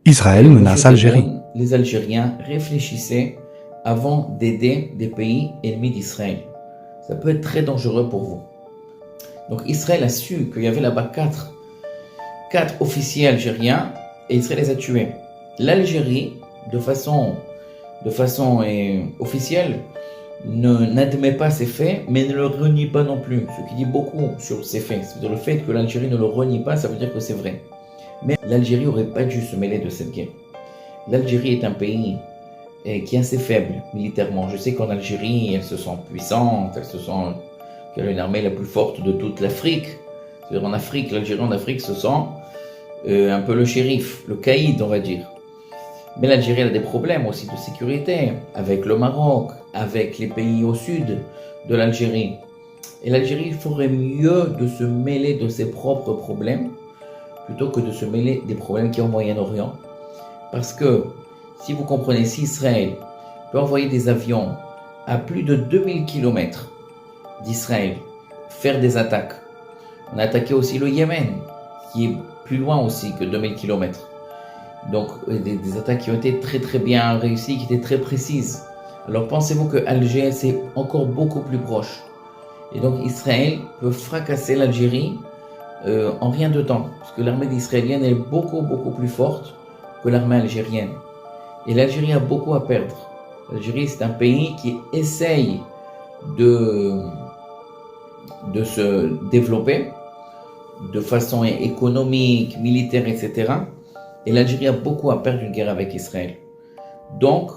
Israël menace l'Algérie. Les Algériens réfléchissaient avant d'aider des pays ennemis d'Israël. Ça peut être très dangereux pour vous. Donc Israël a su qu'il y avait là-bas quatre officiers algériens et Israël les a tués. L'Algérie, de façon officielle, n'admet pas ces faits, mais ne le renie pas non plus. Ce qui dit beaucoup sur ces faits. C'est-à-dire le fait que l'Algérie ne le renie pas, ça veut dire que c'est vrai. Mais l'Algérie n'aurait pas dû se mêler de cette guerre. L'Algérie est un pays qui est assez faible militairement. Je sais qu'en Algérie, elles se sentent puissantes, qu'elle a une armée la plus forte de toute l'Afrique. C'est-à-dire en Afrique, l'Algérie en Afrique se sent un peu le shérif, le caïd, on va dire. Mais l'Algérie a des problèmes aussi de sécurité avec le Maroc, avec les pays au sud de l'Algérie. Et l'Algérie ferait mieux de se mêler de ses propres problèmes plutôt que de se mêler des problèmes qu'il y a au Moyen-Orient. Parce que, si vous comprenez, si Israël peut envoyer des avions à plus de 2000 km d'Israël, faire des attaques. On a attaqué aussi le Yémen, qui est plus loin aussi que 2000 km. Donc des attaques qui ont été très très bien réussies, qui étaient très précises. Alors pensez-vous que Alger c'est encore beaucoup plus proche. Et donc Israël peut fracasser l'Algérie en rien de temps. Parce que l'armée israélienne est beaucoup plus forte que l'armée algérienne. Et l'Algérie a beaucoup à perdre. L'Algérie c'est un pays qui essaye de se développer de façon économique, militaire, etc. Et l'Algérie a beaucoup à perdre d'une guerre avec Israël. Donc,